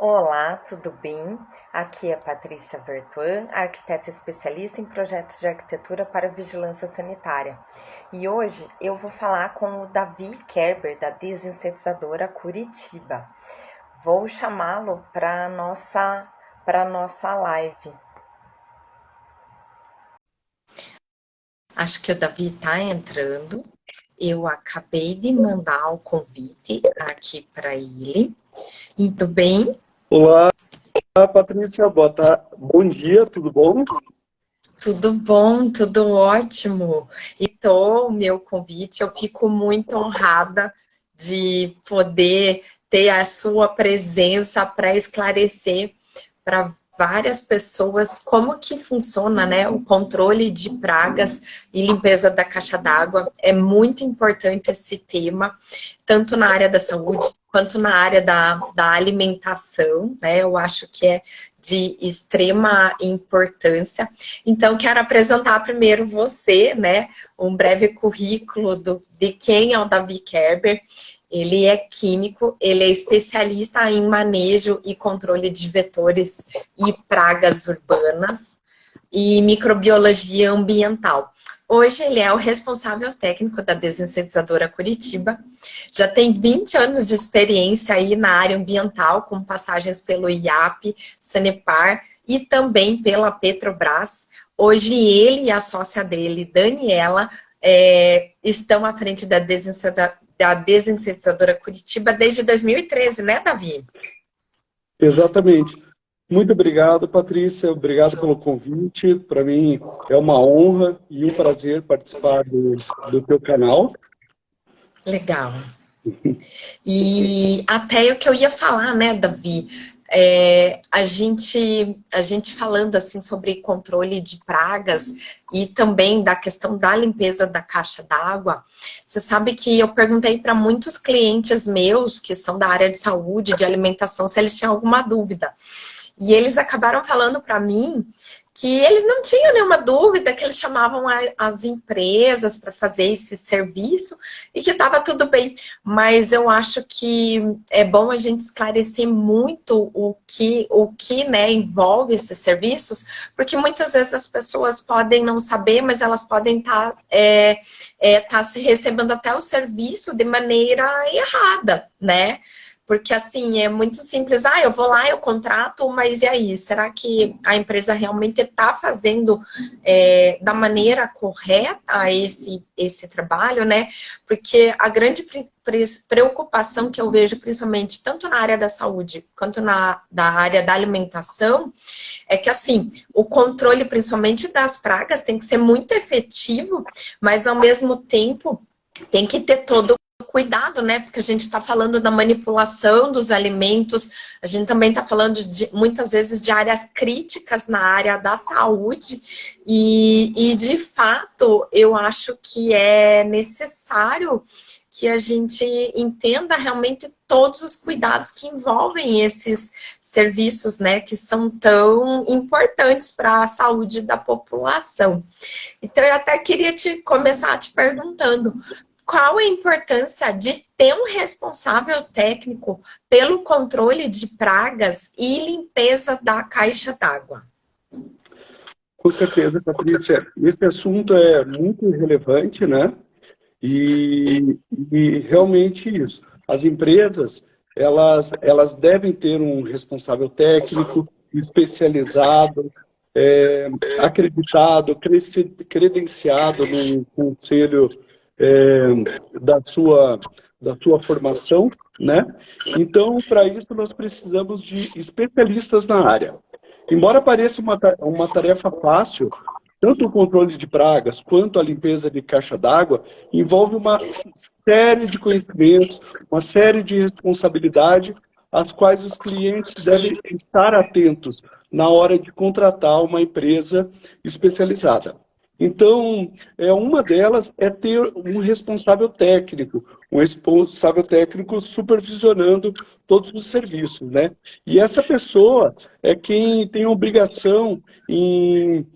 Olá, tudo bem? Aqui é Patrícia Vertuan, arquiteta especialista em projetos de arquitetura para vigilância sanitária. E hoje eu vou falar com o Davi Kerber, da Desintetizadora Curitiba. Vou chamá-lo para nossa live. Acho que o Davi está entrando. Eu acabei de mandar o convite aqui para ele. Tudo bem? Olá, Patrícia, bom dia, tudo bom? Tudo bom, tudo ótimo. O meu convite, eu fico muito honrada de poder ter a sua presença para esclarecer para várias pessoas como que funciona, né, o controle de pragas e limpeza da caixa d'água. É muito importante esse tema, tanto na área da saúde quanto na área da alimentação, né? Eu acho que é de extrema importância. Então, quero apresentar primeiro você, né? Um breve currículo de quem é o Davi Kerber. Ele é químico, ele é especialista em manejo e controle de vetores e pragas urbanas e microbiologia ambiental. Hoje ele é o responsável técnico da Desintetizadora Curitiba, já tem 20 anos de experiência aí na área ambiental, com passagens pelo IAP, Sanepar e também pela Petrobras. Hoje ele e a sócia dele, Daniela, estão à frente da Desintetizadora Curitiba desde 2013, né, Davi? Exatamente. Muito obrigado, Patrícia, obrigado pelo convite. Para mim é uma honra e um prazer participar do teu canal. Legal. E até o que eu ia falar, né, Davi? A gente falando assim sobre controle de pragas e também da questão da limpeza da caixa d'água. Você sabe que eu perguntei para muitos clientes meus que são da área de saúde, de alimentação, se eles tinham alguma dúvida. E eles acabaram falando para mim que eles não tinham nenhuma dúvida, que eles chamavam as empresas para fazer esse serviço e que estava tudo bem. Mas eu acho que é bom a gente esclarecer muito o que né, envolve esses serviços, porque muitas vezes as pessoas podem não saber, mas elas podem estar se recebendo até o serviço de maneira errada, né? Porque, assim, é muito simples. Eu vou lá, eu contrato, mas e aí? Será que a empresa realmente está fazendo da maneira correta esse trabalho, né? Porque a grande preocupação que eu vejo, principalmente tanto na área da saúde quanto da área da alimentação, é que, assim, o controle, principalmente das pragas, tem que ser muito efetivo, mas, ao mesmo tempo, tem que ter todo cuidado, né? Porque a gente está falando da manipulação dos alimentos, a gente também está falando muitas vezes de áreas críticas na área da saúde e de fato eu acho que é necessário que a gente entenda realmente todos os cuidados que envolvem esses serviços, né, que são tão importantes para a saúde da população. Então eu até queria começar te perguntando qual a importância de ter um responsável técnico pelo controle de pragas e limpeza da caixa d'água? Com certeza, Patrícia, esse assunto é muito relevante, né? E, e realmente isso. As empresas, elas devem ter um responsável técnico especializado, acreditado, credenciado no conselho é, da sua formação, né? Então, para isso, nós precisamos de especialistas na área. Embora pareça uma tarefa fácil, tanto o controle de pragas quanto a limpeza de caixa d'água envolve uma série de conhecimentos, uma série de responsabilidade, às quais os clientes devem estar atentos na hora de contratar uma empresa especializada. Então, uma delas é ter um responsável técnico supervisionando todos os serviços, né? E essa pessoa é quem tem a obrigação em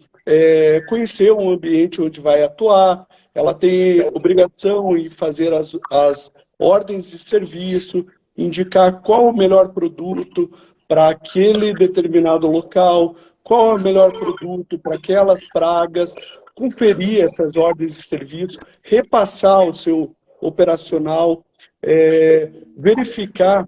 conhecer o ambiente onde vai atuar, ela tem obrigação em fazer as ordens de serviço, indicar qual o melhor produto para aquele determinado local, qual é o melhor produto para aquelas pragas, conferir essas ordens de serviço, repassar o seu operacional, verificar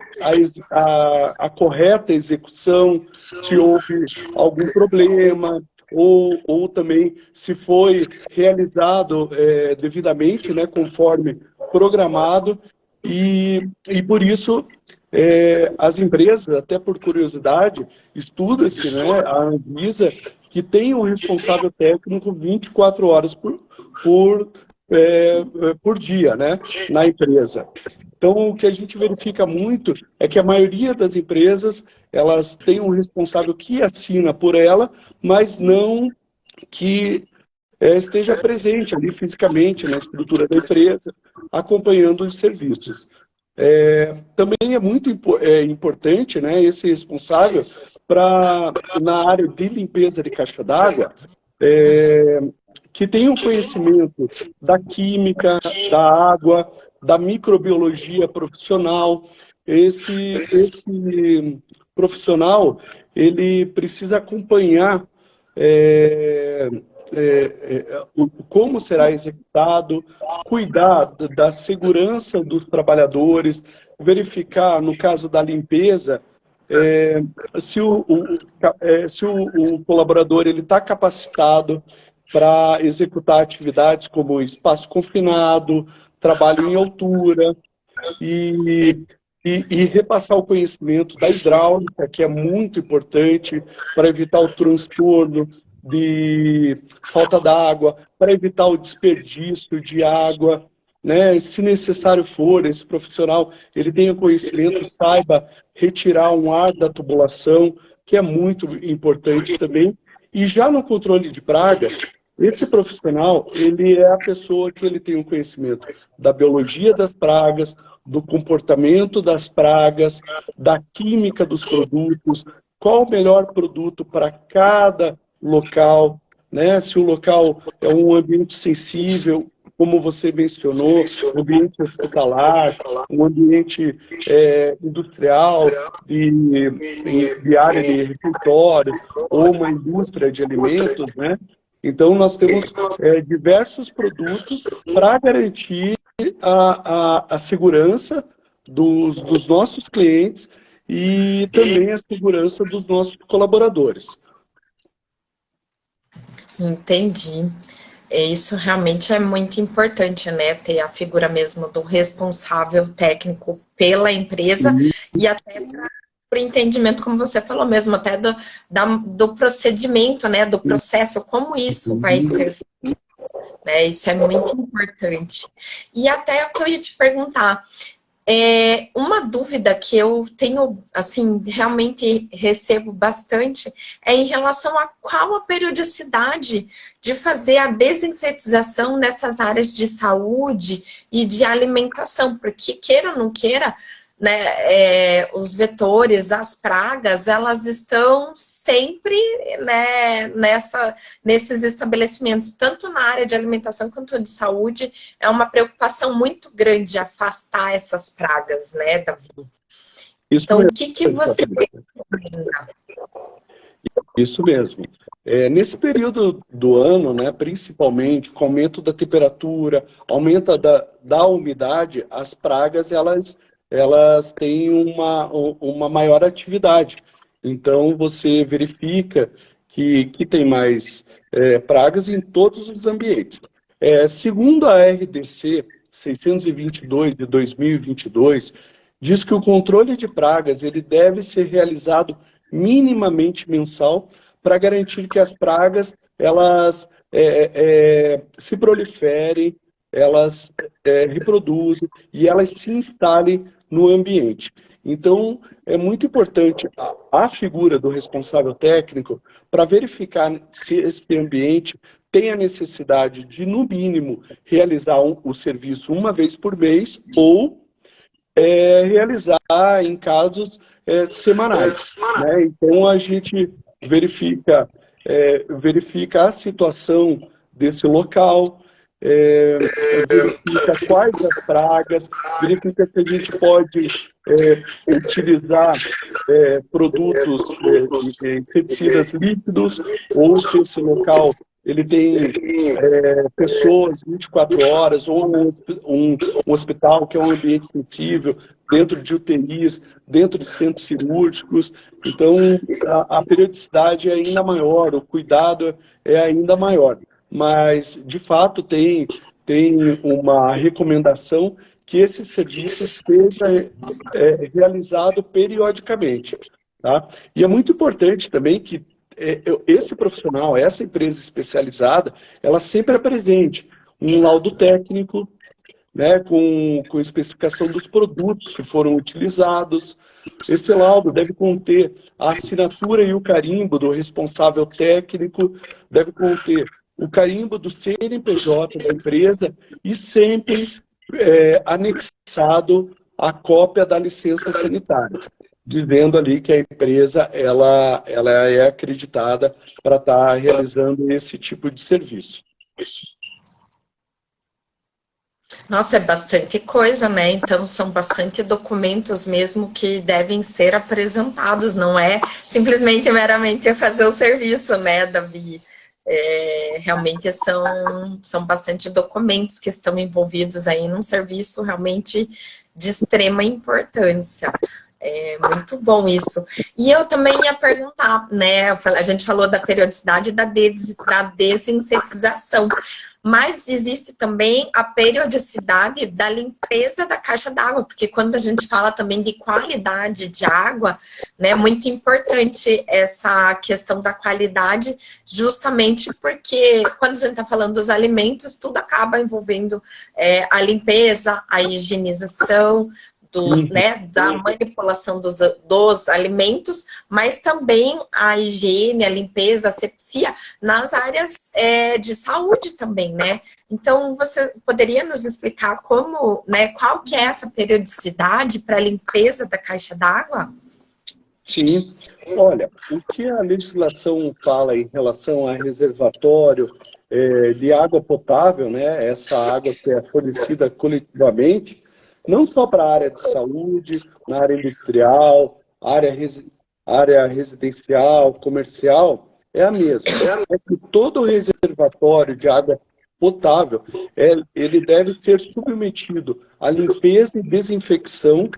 a correta execução, se houve algum problema, ou também se foi realizado devidamente, né, conforme programado, e por isso as empresas, até por curiosidade, estuda-se, né, a Anvisa, que tem um responsável técnico 24 horas por dia, né, na empresa. Então, o que a gente verifica muito é que a maioria das empresas, elas têm um responsável que assina por ela, mas não que esteja presente ali fisicamente na estrutura da empresa, acompanhando os serviços. Também é muito importante, né, esse responsável na área de limpeza de caixa d'água, que tenha um conhecimento da química, da água, da microbiologia profissional. Esse profissional, ele precisa acompanhar como será executado, cuidar da segurança dos trabalhadores, verificar, no caso da limpeza, se o colaborador está capacitado para executar atividades como espaço confinado, trabalho em altura, e repassar o conhecimento da hidráulica, que é muito importante para evitar o transtorno de falta d'água, para evitar o desperdício de água, né? Se necessário for, esse profissional ele tenha conhecimento, saiba retirar um ar da tubulação, que é muito importante também. E já no controle de pragas, esse profissional, ele é a pessoa que ele tem um conhecimento da biologia das pragas, do comportamento das pragas, da química dos produtos, qual o melhor produto para cada local, né? Se o local é um ambiente sensível, como você mencionou, um ambiente hospitalar, um ambiente industrial, de área de refeitórios, ou uma indústria de alimentos, né? Então, nós temos diversos produtos para garantir a segurança dos nossos clientes e também a segurança dos nossos colaboradores. Entendi. Isso realmente é muito importante, né? Ter a figura mesmo do responsável técnico pela empresa e até para o entendimento, como você falou mesmo, até do procedimento, né? Do processo, como isso vai ser feito, né? Isso é muito importante. E até o que eu ia te perguntar, uma dúvida que eu tenho, assim, realmente recebo bastante é em relação a qual a periodicidade de fazer a desinsetização nessas áreas de saúde e de alimentação, porque queira ou não queira, né, os vetores, as pragas, elas estão sempre, né, nesses estabelecimentos, tanto na área de alimentação quanto de saúde. É uma preocupação muito grande afastar essas pragas, né, Davi? Então, o que você recomenda? Isso mesmo. Nesse período do ano, né, principalmente com o aumento da temperatura, aumento da umidade, as pragas elas têm uma maior atividade. Então, você verifica que tem mais pragas em todos os ambientes. Segundo a RDC 622 de 2022, diz que o controle de pragas ele deve ser realizado minimamente mensal para garantir que as pragas elas se proliferem, elas reproduzem e elas se instalem no ambiente. Então, é muito importante a figura do responsável técnico para verificar se esse ambiente tem a necessidade de, no mínimo, realizar o serviço uma vez por mês ou realizar em casos semanais, né? Então, a gente verifica a situação desse local, verifica quais as pragas, verifica se a gente pode utilizar produtos, inseticidas líquidos, ou se esse local ele tem pessoas 24 horas, ou um hospital que é um ambiente sensível, dentro de UTIs, dentro de centros cirúrgicos. Então, a periodicidade é ainda maior, o cuidado é ainda maior. Mas, de fato, tem uma recomendação que esse serviço seja realizado periodicamente. Tá? E é muito importante também que esse profissional, essa empresa especializada, ela sempre apresente um laudo técnico, né, com especificação dos produtos que foram utilizados. Esse laudo deve conter a assinatura e o carimbo do responsável técnico, deve conter o carimbo do CNPJ da empresa e sempre anexado a cópia da licença sanitária, dizendo ali que a empresa ela é acreditada para estar realizando esse tipo de serviço. Nossa, é bastante coisa, né? Então, são bastante documentos mesmo que devem ser apresentados, não é simplesmente meramente fazer o serviço, né, Davi? Realmente são bastante documentos que estão envolvidos aí num serviço realmente de extrema importância. É muito bom isso. E eu também ia perguntar, né? A gente falou da periodicidade da desinsetização, mas existe também a periodicidade da limpeza da caixa d'água, porque quando a gente fala também de qualidade de água, né, é muito importante essa questão da qualidade, justamente porque quando a gente está falando dos alimentos, tudo acaba envolvendo a limpeza, a higienização, né, da manipulação dos alimentos, mas também a higiene, a limpeza, a asepsia nas áreas de saúde também, né? Então, você poderia nos explicar como, né, qual que é essa periodicidade para a limpeza da caixa d'água? Sim. Olha, o que a legislação fala em relação a reservatório de água potável, né, essa água que é fornecida coletivamente, não só para a área de saúde, na área industrial, área residencial, comercial, é a mesma. É que todo reservatório de água potável, ele deve ser submetido à limpeza e desinfecção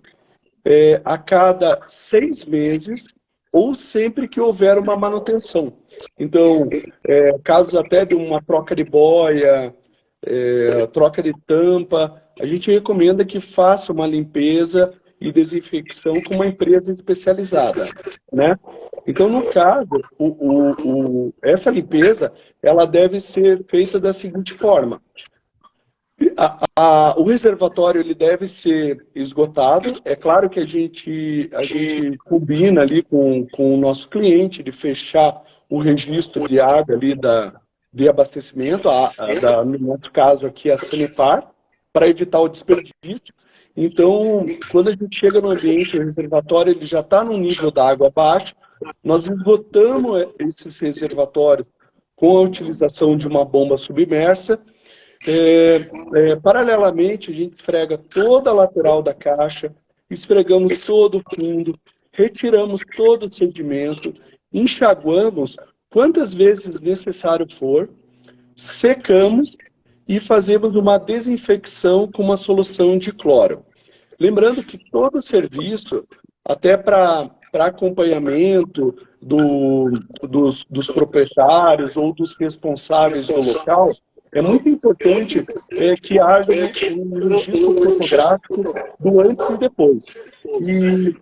a cada 6 meses ou sempre que houver uma manutenção. Então, casos até de uma troca de boia, troca de tampa, a gente recomenda que faça uma limpeza e desinfecção com uma empresa especializada, né? Então, no caso, essa limpeza, ela deve ser feita da seguinte forma. O reservatório ele deve ser esgotado. É claro que a gente combina ali com o nosso cliente de fechar o registro de água ali de abastecimento, no nosso caso aqui a Sanepar, para evitar o desperdício. Então, quando a gente chega no ambiente, o reservatório ele já está no nível da água abaixo, nós esgotamos esses reservatórios com a utilização de uma bomba submersa. Paralelamente, a gente esfrega toda a lateral da caixa, esfregamos todo o fundo, retiramos todo o sedimento, enxaguamos quantas vezes necessário for, secamos e fazemos uma desinfecção com uma solução de cloro. Lembrando que todo serviço, até para acompanhamento dos proprietários ou dos responsáveis do local, é muito importante que haja um registro fotográfico do antes e depois. E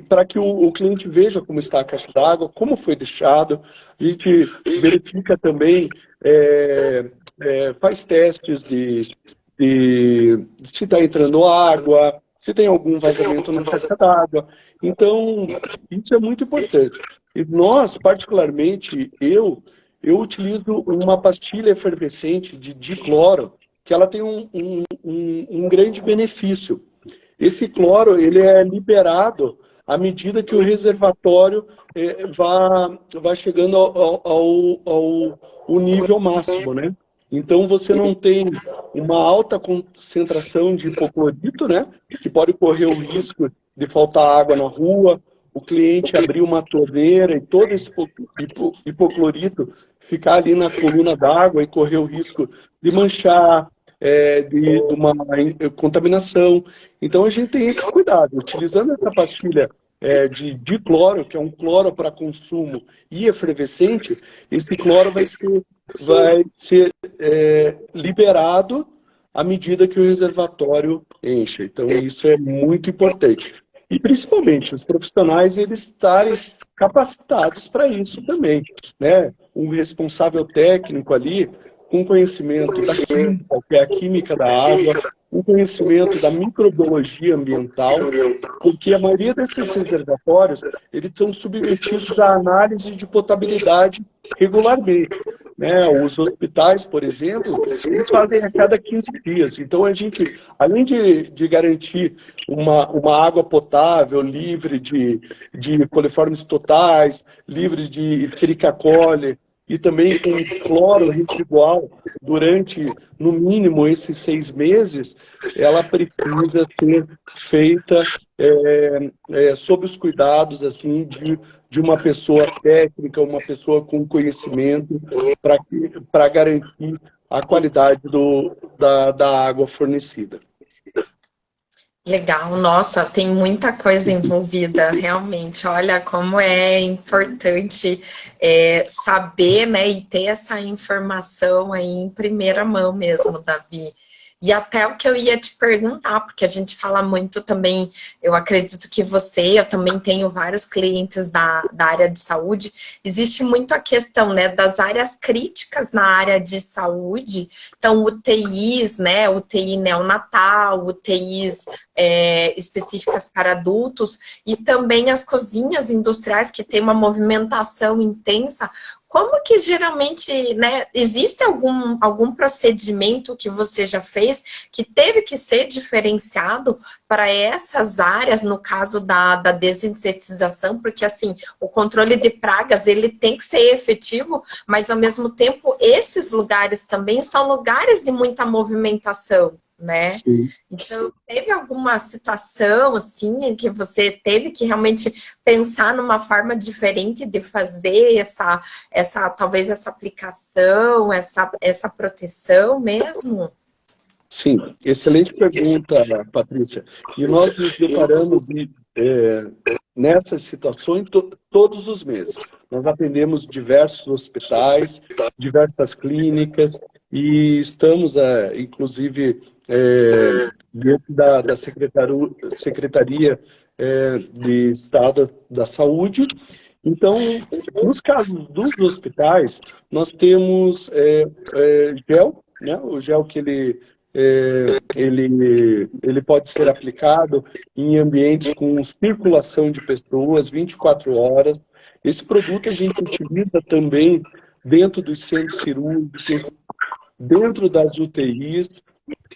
para que o cliente veja como está a caixa d'água, como foi deixado, a gente verifica também, faz testes de se está entrando água, se tem algum vazamento na caixa d'água. Então, isso é muito importante. E nós, particularmente, eu utilizo uma pastilha efervescente de dicloro, que ela tem um grande benefício. Esse cloro ele é liberado à medida que o reservatório vai chegando ao nível máximo, né? Então você não tem uma alta concentração de hipoclorito, né? Que pode correr o risco de faltar água na rua, o cliente abrir uma torneira e todo esse hipoclorito ficar ali na coluna d'água e correr o risco de manchar, de uma contaminação. Então a gente tem esse cuidado. Utilizando essa pastilha de dicloro, que é um cloro para consumo e efervescente, esse cloro vai ser liberado à medida que o reservatório enche. Então isso é muito importante. E principalmente os profissionais eles estarem capacitados para isso também, né? Um responsável técnico ali com conhecimento da química, que é a química da água, um conhecimento da microbiologia ambiental, porque a maioria desses reservatórios eles são submetidos à análise de potabilidade regularmente. Né? Os hospitais, por exemplo, eles fazem a cada 15 dias. Então, a gente, além de garantir uma água potável, livre de coliformes totais, livre de Escherichia coli, e também com cloro residual durante, no mínimo, esses 6 meses, ela precisa ser feita sob os cuidados assim, de uma pessoa técnica, uma pessoa com conhecimento, para garantir a qualidade da água fornecida. Legal, nossa, tem muita coisa envolvida, realmente. Olha como é importante saber, né, e ter essa informação aí em primeira mão mesmo, Davi. E até o que eu ia te perguntar, porque a gente fala muito também, eu acredito que eu também tenho vários clientes da área de saúde, existe muito a questão, né, das áreas críticas na área de saúde, então UTIs, né, UTI neonatal, UTIs específicas para adultos, e também as cozinhas industriais que tem uma movimentação intensa. Como que geralmente, né, existe algum procedimento que você já fez que teve que ser diferenciado para essas áreas, no caso da desinsetização? Porque, assim, o controle de pragas, ele tem que ser efetivo, mas, ao mesmo tempo, esses lugares também são lugares de muita movimentação, né? Sim. Então, teve alguma situação, assim, que você teve que realmente pensar numa forma diferente de fazer talvez essa aplicação, essa proteção mesmo? Sim, excelente pergunta, Patrícia. E nós nos deparamos nessas situações todos os meses. Nós atendemos diversos hospitais, diversas clínicas e estamos, inclusive, dentro da Secretaria de Estado da Saúde. Então, nos casos dos hospitais, nós temos gel, né? O gel que ele pode ser aplicado em ambientes com circulação de pessoas 24 horas. Esse produto a gente utiliza também dentro dos centros cirúrgicos, dentro das UTIs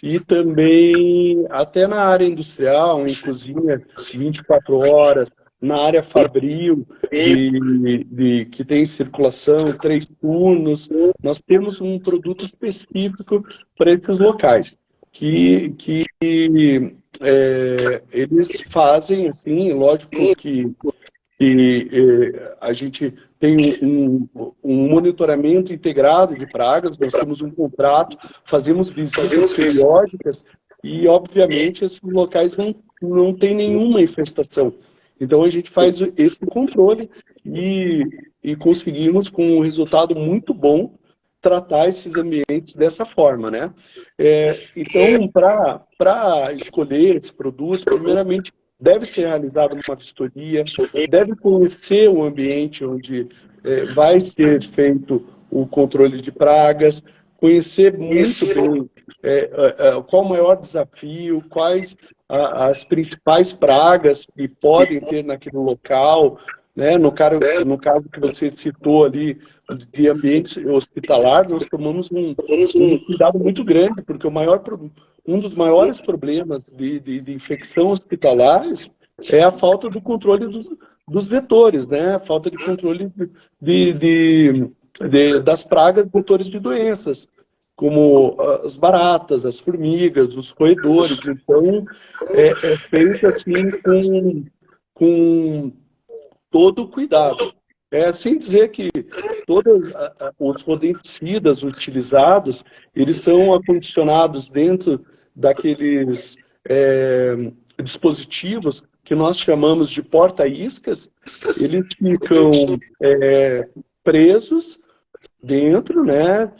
e também até na área industrial, em cozinha 24 horas, na área fabril, que tem circulação, 3 turnos. Nós temos um produto específico para esses locais, que eles fazem, assim, lógico que a gente tem um monitoramento integrado de pragas, nós temos um contrato, fazemos visitas periódicas e, obviamente, esses locais não têm nenhuma infestação. Então, a gente faz esse controle e conseguimos, com um resultado muito bom, tratar esses ambientes dessa forma, né? Então, para escolher esse produto, primeiramente, deve ser realizada uma vistoria, deve conhecer o ambiente onde vai ser feito o controle de pragas, conhecer muito bem qual o maior desafio, quais as principais pragas que podem ter naquele local, né? No caso que você citou ali, de ambiente hospitalar, nós tomamos um cuidado muito grande, porque um dos maiores problemas de infecção hospitalares é a falta do controle dos vetores, né? A falta de controle das pragas vetores de doenças. como as baratas, as formigas, os roedores. Então, é feito assim com todo o cuidado. Sem dizer que todos os rodenticidas utilizados, eles são acondicionados dentro daqueles dispositivos que nós chamamos de porta-iscas. Eles ficam presos dentro, né?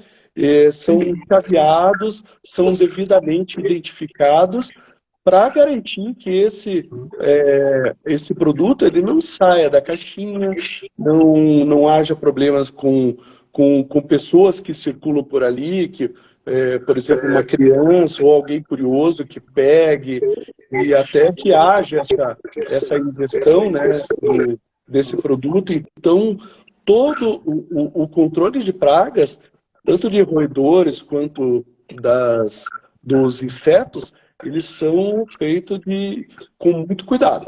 São chaveados, são devidamente identificados para garantir que esse produto ele não saia da caixinha, não haja problemas com pessoas que circulam por ali, que, por exemplo, uma criança ou alguém curioso que pegue, e até que haja essa ingestão, né, desse produto. Então, todo o controle de pragas, tanto de roedores quanto dos insetos, eles são feitos com muito cuidado,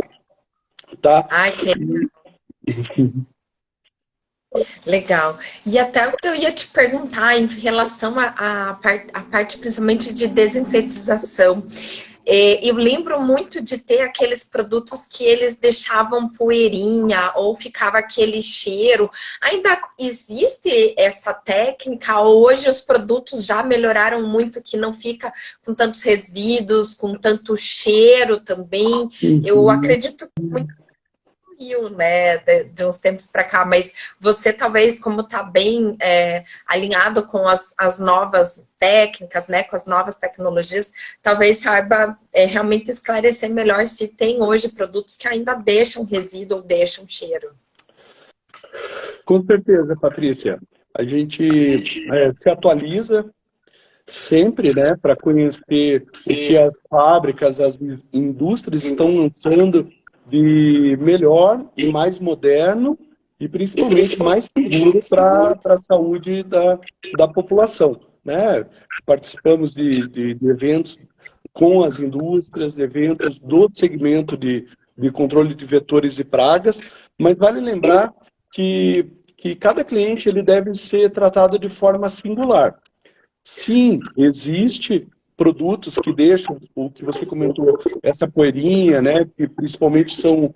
tá? Ai, que legal. E até o que eu ia te perguntar em relação à parte principalmente de desinsetização. Eu lembro muito de ter aqueles produtos que eles deixavam poeirinha ou ficava aquele cheiro. Ainda existe essa técnica? Hoje os produtos já melhoraram muito, que não fica com tantos resíduos, com tanto cheiro também. Eu acredito muito né, de uns tempos para cá, mas você talvez, como está bem alinhado com as novas técnicas, né, com as novas tecnologias, talvez saiba realmente esclarecer melhor se tem hoje produtos que ainda deixam resíduo ou deixam cheiro. Com certeza, Patrícia. A gente se atualiza sempre, né, para conhecer o que as fábricas, as indústrias estão lançando de melhor e mais moderno e principalmente mais seguro para a saúde da população, né? Participamos de eventos com as indústrias, eventos do segmento de controle de vetores e pragas, mas vale lembrar que cada cliente ele deve ser tratado de forma singular. Sim, existe produtos que deixam, o que você comentou, essa poeirinha, né, que principalmente são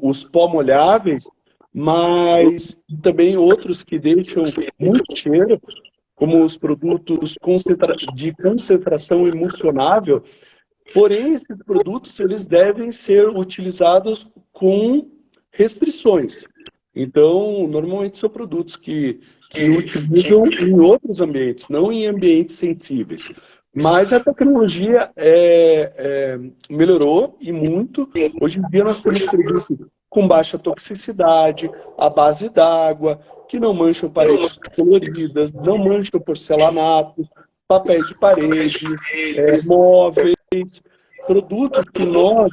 os pó molháveis, mas também outros que deixam muito cheiro, como os produtos de concentração emulsionável. Porém, esses produtos eles devem ser utilizados com restrições. Então, normalmente são produtos que utilizam em outros ambientes, não em ambientes sensíveis. Mas a tecnologia melhorou e muito. Hoje em dia nós temos produtos com baixa toxicidade, à base d'água, que não mancham paredes coloridas, não mancham porcelanatos, papéis de parede, móveis, produtos que nós,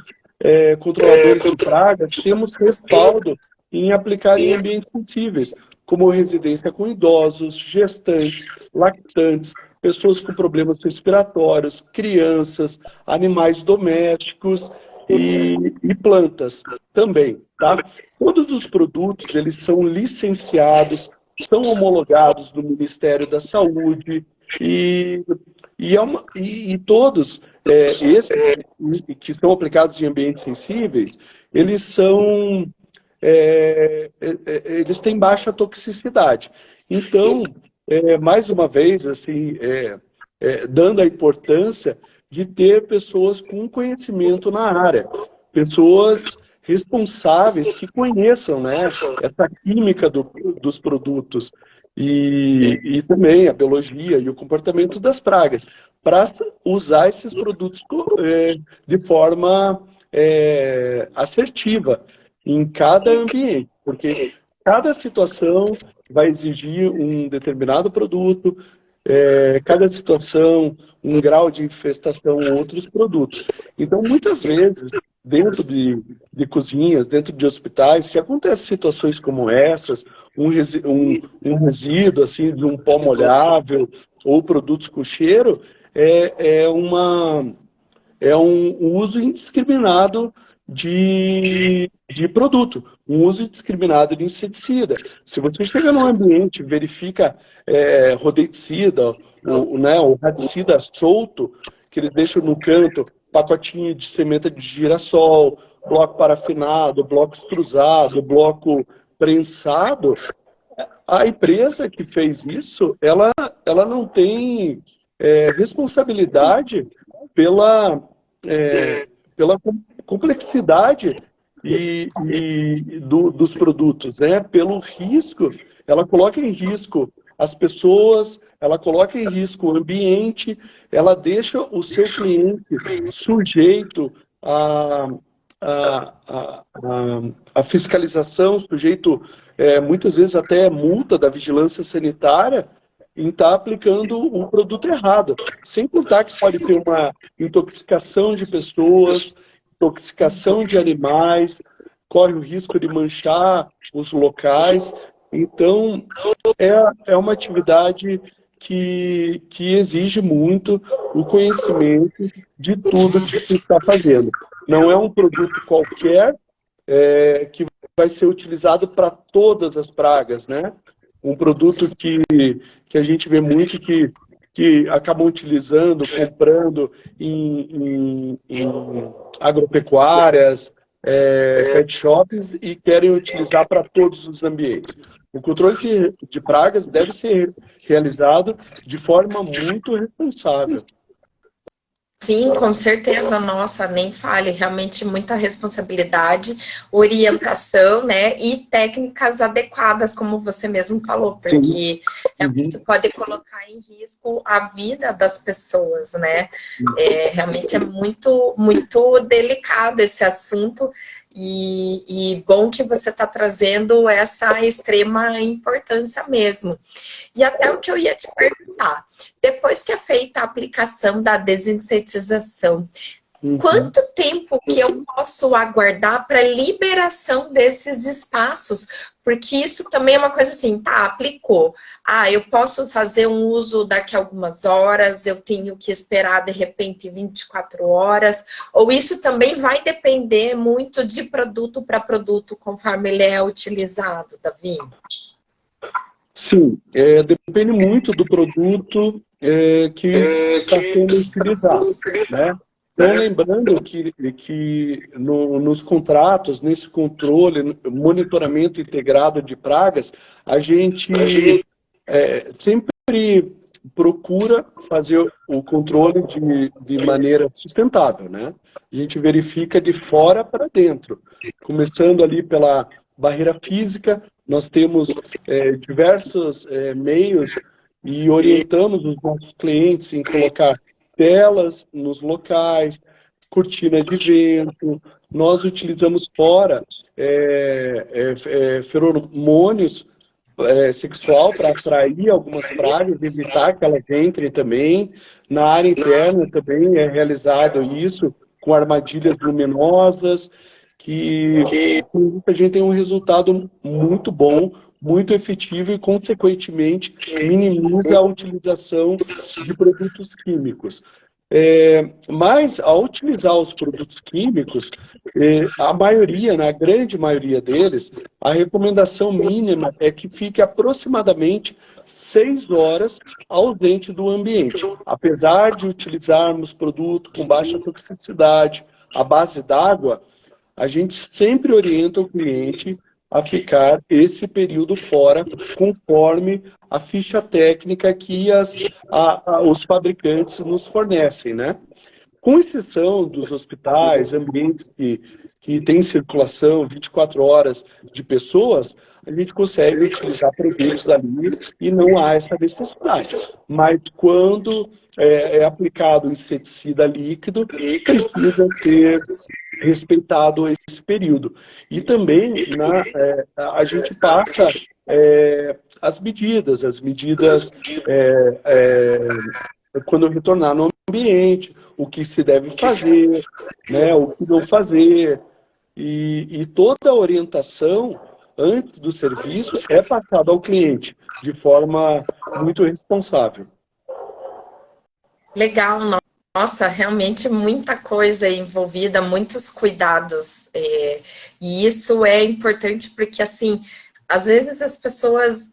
controladores de pragas, temos respaldo em aplicar em ambientes sensíveis, como residência com idosos, gestantes, lactantes, pessoas com problemas respiratórios, crianças, animais domésticos e plantas também, tá? Todos os produtos, eles são licenciados, são homologados do Ministério da Saúde e todos esses que são aplicados em ambientes sensíveis, eles têm baixa toxicidade. Então, mais uma vez, assim, dando a importância de ter pessoas com conhecimento na área, pessoas responsáveis que conheçam, né, essa química dos produtos e também a biologia e o comportamento das pragas, para usar esses produtos de forma assertiva em cada ambiente, porque cada situação vai exigir um determinado produto, cada situação, um grau de infestação, outros produtos. Então, muitas vezes, dentro de cozinhas, dentro de hospitais, se acontecem situações como essas, um resíduo assim, de um pó molhável ou produtos com cheiro, é um uso indiscriminado de produto, um uso indiscriminado de inseticida. Se você chega num ambiente e verifica rodeticida, o raticida solto, que eles deixam no canto, pacotinho de semente de girassol, bloco parafinado, bloco extrusado, bloco prensado, a empresa que fez isso, ela não tem responsabilidade pela, pela complexidade dos produtos, né? Pelo risco, ela coloca em risco as pessoas, ela coloca em risco o ambiente, ela deixa o seu cliente sujeito a fiscalização, sujeito muitas vezes até multa da vigilância sanitária, em estar aplicando o produto errado. Sem contar que pode ter uma intoxicação de pessoas, intoxicação de animais, corre o risco de manchar os locais. Então, é uma atividade que exige muito o conhecimento de tudo que se está fazendo. Não é um produto qualquer que vai ser utilizado para todas as pragas, né? Um produto que a gente vê muito que acabam utilizando, comprando em agropecuárias, pet shops e querem utilizar para todos os ambientes. O controle de pragas deve ser realizado de forma muito responsável. Sim, com certeza, nossa, nem fale, realmente muita responsabilidade, orientação, né, e técnicas adequadas, como você mesmo falou, porque realmente pode colocar em risco a vida das pessoas, né, realmente é muito, muito delicado esse assunto, e bom que você está trazendo essa extrema importância mesmo. E até o que eu ia te perguntar, depois que é feita a aplicação da desinsetização, quanto tempo que eu posso aguardar para liberação desses espaços? Porque isso também é uma coisa assim, tá, aplicou. Ah, eu posso fazer um uso daqui a algumas horas, eu tenho que esperar de repente 24 horas, ou isso também vai depender muito de produto para produto, conforme ele é utilizado, Davi? Sim, depende muito do produto que está sendo utilizado, né? Então, lembrando que nos contratos, nesse controle, monitoramento integrado de pragas, a gente sempre procura fazer o controle de maneira sustentável, né? A gente verifica de fora para dentro, começando ali pela barreira física. Nós temos diversos meios e orientamos os nossos clientes em colocar telas nos locais, cortina de vento. Nós utilizamos fora feromônios sexual para atrair algumas pragas, evitar que elas entrem também. Na área interna também é realizado isso com armadilhas luminosas, que a gente tem um resultado muito bom, muito efetivo e, consequentemente, minimiza a utilização de produtos químicos. Mas, ao utilizar os produtos químicos, a maioria, na grande maioria deles, a recomendação mínima é que fique aproximadamente 6 horas ausente do ambiente. Apesar de utilizarmos produto com baixa toxicidade, à base d'água, a gente sempre orienta o cliente a ficar esse período fora, conforme a ficha técnica que os fabricantes nos fornecem, né? Com exceção dos hospitais, ambientes que têm circulação 24 horas de pessoas, a gente consegue utilizar produtos ali e não há essa necessidade. Mas quando é aplicado inseticida líquido, precisa ser respeitado esse período. E também a gente passa as medidas quando retornar no ambiente, o que se deve fazer, né, o que não fazer, e toda a orientação antes do serviço é passada ao cliente de forma muito responsável. Legal, Nossa, realmente muita coisa envolvida, muitos cuidados. E isso é importante porque, assim, às vezes as pessoas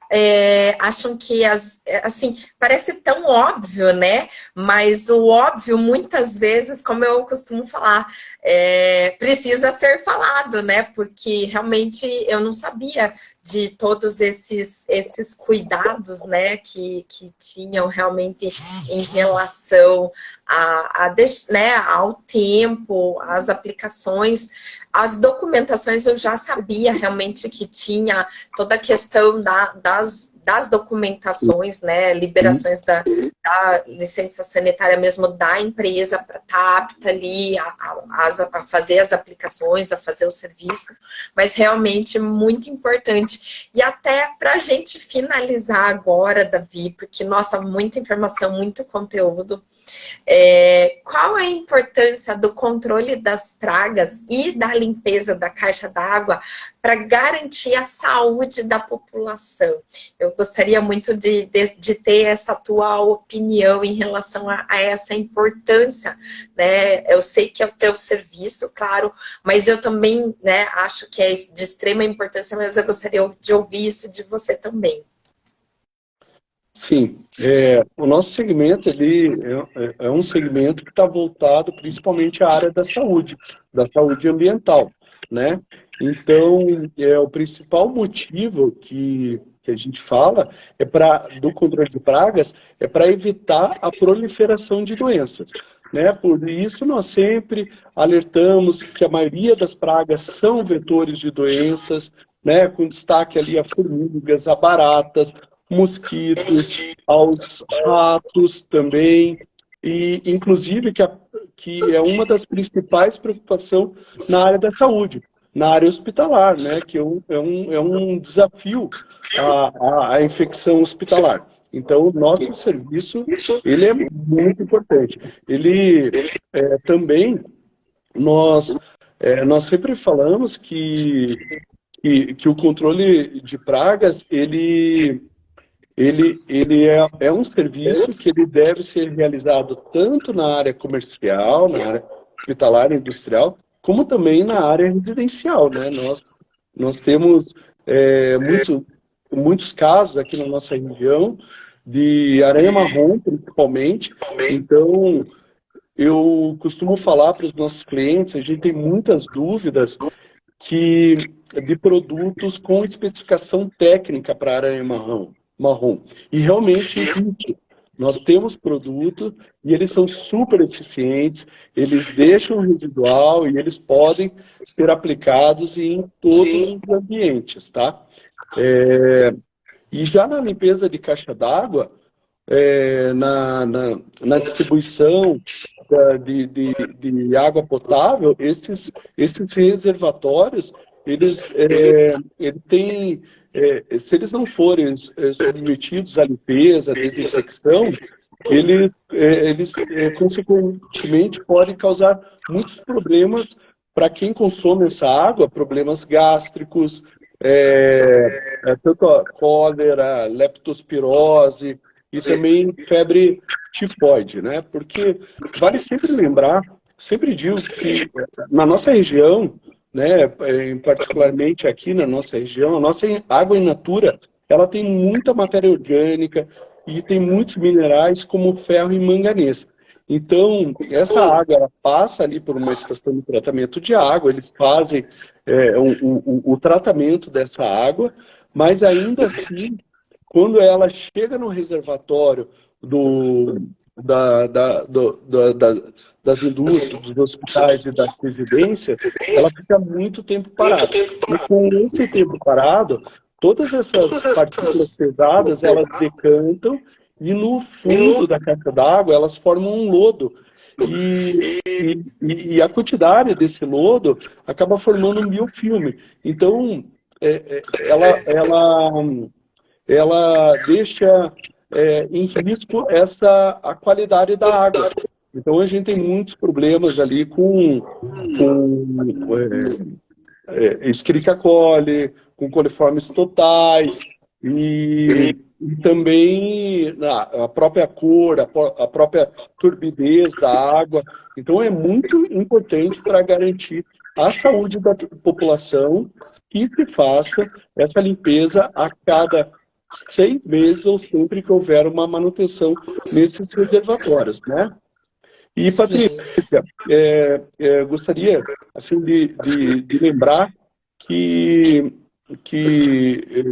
acham que, assim, parece tão óbvio, né? Mas o óbvio, muitas vezes, como eu costumo falar, precisa ser falado, né? Porque realmente eu não sabia de todos esses cuidados, né? Que tinham realmente em relação né, ao tempo, às aplicações, as documentações eu já sabia realmente que tinha toda a questão das documentações, né, liberações da licença sanitária mesmo da empresa para estar apta ali a fazer as aplicações, a fazer o serviço, mas realmente muito importante. E até para a gente finalizar agora, Davi, porque, nossa, muita informação, muito conteúdo, qual é a importância do controle das pragas e da limpeza da caixa d'água para garantir a saúde da população? Eu gostaria muito de ter essa tua opinião em relação a essa importância, né? Eu sei que é o teu serviço, claro, mas eu também, né, acho que é de extrema importância, mas eu gostaria de ouvir isso de você também. Sim, o nosso segmento ele é um segmento que está voltado principalmente à área da saúde ambiental, né? Então, o principal motivo que a gente fala do controle de pragas é para evitar a proliferação de doenças, né? Por isso nós sempre alertamos que a maioria das pragas são vetores de doenças, né? Com destaque ali a formigas, a baratas, mosquitos, aos ratos também, e inclusive que é uma das principais preocupações na área da saúde, na área hospitalar, né, que é um desafio a infecção hospitalar. Então, o nosso serviço, ele é muito importante. Ele também, nós sempre falamos que o controle de pragas, ele é um serviço que ele deve ser realizado tanto na área comercial, na área hospitalar e industrial, como também na área residencial, né? Nós temos muitos casos aqui na nossa região de aranha-marrom, principalmente. Então, eu costumo falar para os nossos clientes, a gente tem muitas dúvidas de produtos com especificação técnica para aranha-marrom. E realmente existe. Nós temos produtos e eles são super eficientes, eles deixam residual e eles podem ser aplicados em todos os ambientes, tá? E já na limpeza de caixa d'água, na distribuição de água potável, esses reservatórios, eles têm, se eles não forem submetidos à limpeza, à desinfecção, eles consequentemente podem causar muitos problemas para quem consome essa água, problemas gástricos, tanto a cólera, leptospirose e também febre tifoide, né? Porque vale sempre lembrar, sempre digo que na nossa região, né, particularmente aqui na nossa região, a nossa água in natura, ela tem muita matéria orgânica e tem muitos minerais como ferro e manganês. Então, essa água ela passa ali por uma estação de tratamento de água, eles fazem o tratamento dessa água, mas ainda assim, quando ela chega no reservatório das indústrias, dos hospitais e das residências, ela fica muito tempo parada. E com esse tempo parado, todas essas partículas pesadas, elas decantam e no fundo da caixa d'água elas formam um lodo. E a quantidade desse lodo acaba formando um biofilme. Então, ela deixa em risco a qualidade da água. Então, a gente tem muitos problemas ali com Escherichia coli, com coliformes totais, e e também a própria cor, a própria turbidez da água. Então, é muito importante para garantir a saúde da população que se faça essa limpeza a cada 6 meses ou sempre que houver uma manutenção nesses reservatórios, né? E, Sim. Patrícia, gostaria assim, de lembrar que, que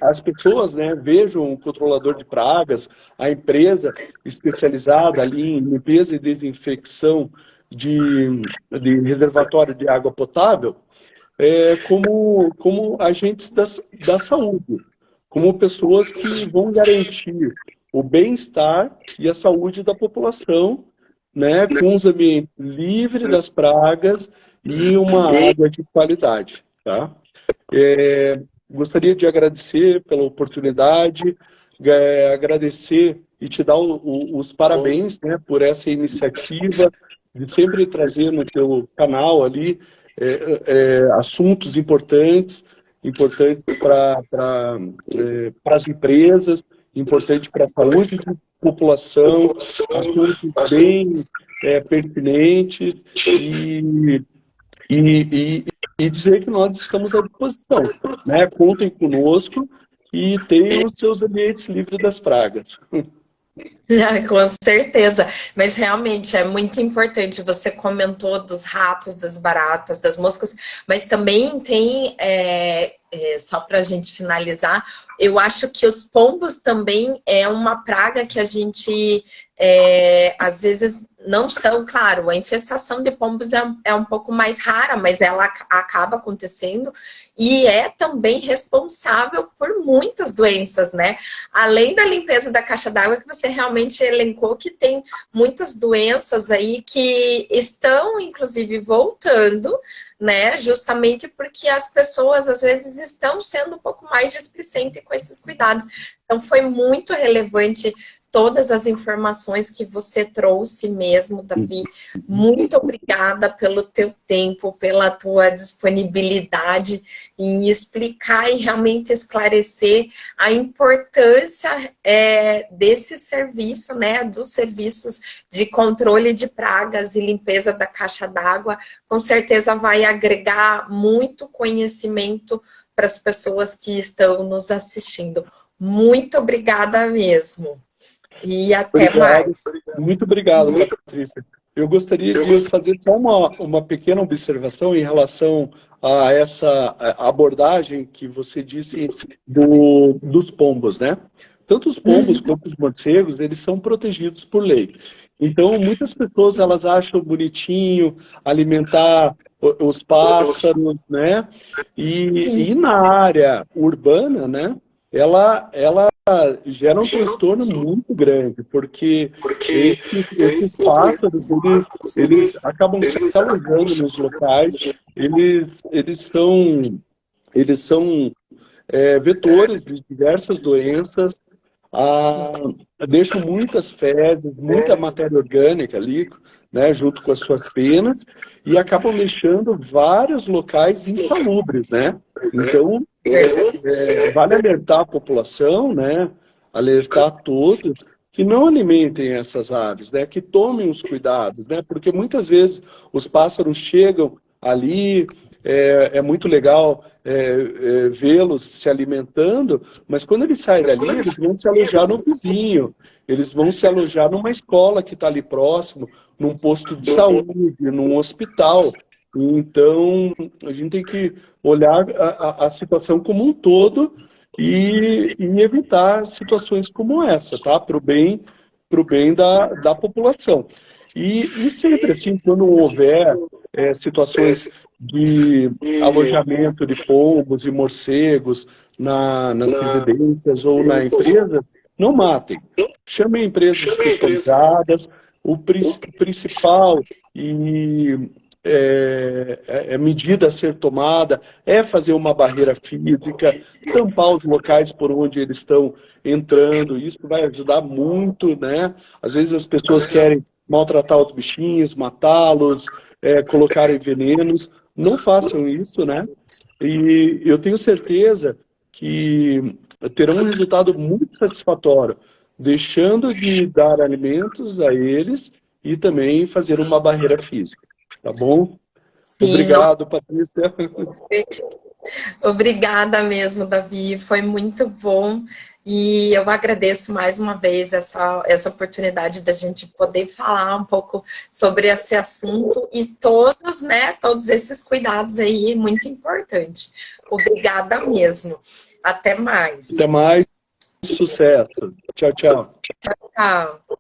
as pessoas, né, vejam o controlador de pragas, a empresa especializada ali em limpeza e desinfecção de reservatório de água potável, como agentes da saúde, como pessoas que vão garantir o bem-estar e a saúde da população, né, com os ambientes livres das pragas e uma água de qualidade. Tá? Gostaria de agradecer pela oportunidade, agradecer e te dar os parabéns, né, por essa iniciativa de sempre trazer no teu canal ali assuntos importantes para as empresas, importante para a saúde da população, assuntos bem pertinentes e dizer que nós estamos à disposição, né? Contem conosco e tenham os seus ambientes livres das pragas. Com certeza, mas realmente é muito importante. Você comentou dos ratos, das baratas, das moscas, mas também tem, só para a gente finalizar, eu acho que os pombos também é uma praga que a gente às vezes não são, claro, a infestação de pombos é um pouco mais rara, mas ela acaba acontecendo e é também responsável por muitas doenças, né? Além da limpeza da caixa d'água, que você realmente elencou que tem muitas doenças aí que estão, inclusive, voltando, né? Justamente porque as pessoas, às vezes, estão sendo um pouco mais displicentes com esses cuidados. Então, foi muito relevante todas as informações que você trouxe mesmo, Davi. Muito obrigada pelo teu tempo, pela tua disponibilidade em explicar e realmente esclarecer a importância desse serviço, né, dos serviços de controle de pragas e limpeza da caixa d'água. Com certeza vai agregar muito conhecimento para as pessoas que estão nos assistindo. Muito obrigada mesmo. E até mais. Muito obrigado, Patrícia. Eu gostaria de fazer só uma pequena observação em relação a essa abordagem que você disse dos pombos, né? Tanto os pombos quanto os morcegos, eles são protegidos por lei. Então, muitas pessoas, elas acham bonitinho alimentar os pássaros, né? E na área urbana, né? Ela gera um transtorno muito grande, porque esses pássaros, eles acabam se alojando nos locais, eles são vetores de diversas doenças, deixam muitas fezes, muita matéria orgânica ali, né, junto com as suas penas, e acabam deixando vários locais insalubres, né? Então, vale alertar a população, né? Alertar todos que não alimentem essas aves, né? Que tomem os cuidados, né? Porque muitas vezes os pássaros chegam ali, é muito legal vê-los se alimentando, mas quando eles saem dali, eles vão se alojar no vizinho, eles vão se alojar numa escola que está ali próximo, num posto de saúde, num hospital. Então, a gente tem que olhar a situação como um todo e evitar situações como essa, tá? Para o bem da população. E sempre assim, quando houver situações de alojamento de pombos e morcegos nas residências ou na empresa, não matem. Chamem empresas especializadas. O principal medida a ser tomada é fazer uma barreira física, tampar os locais por onde eles estão entrando. Isso vai ajudar muito, né? Às vezes as pessoas querem maltratar os bichinhos, matá-los, colocarem venenos. Não façam isso, né? E eu tenho certeza que terão um resultado muito satisfatório, deixando de dar alimentos a eles e também fazer uma barreira física. Tá bom? Sim, Obrigado, Patrícia. obrigada mesmo, Davi. Foi muito bom. E eu agradeço mais uma vez essa oportunidade da gente poder falar um pouco sobre esse assunto e todos, né, todos esses cuidados aí, muito importante. Obrigada mesmo. Até mais. Até mais. Sucesso. Tchau, tchau. Tchau.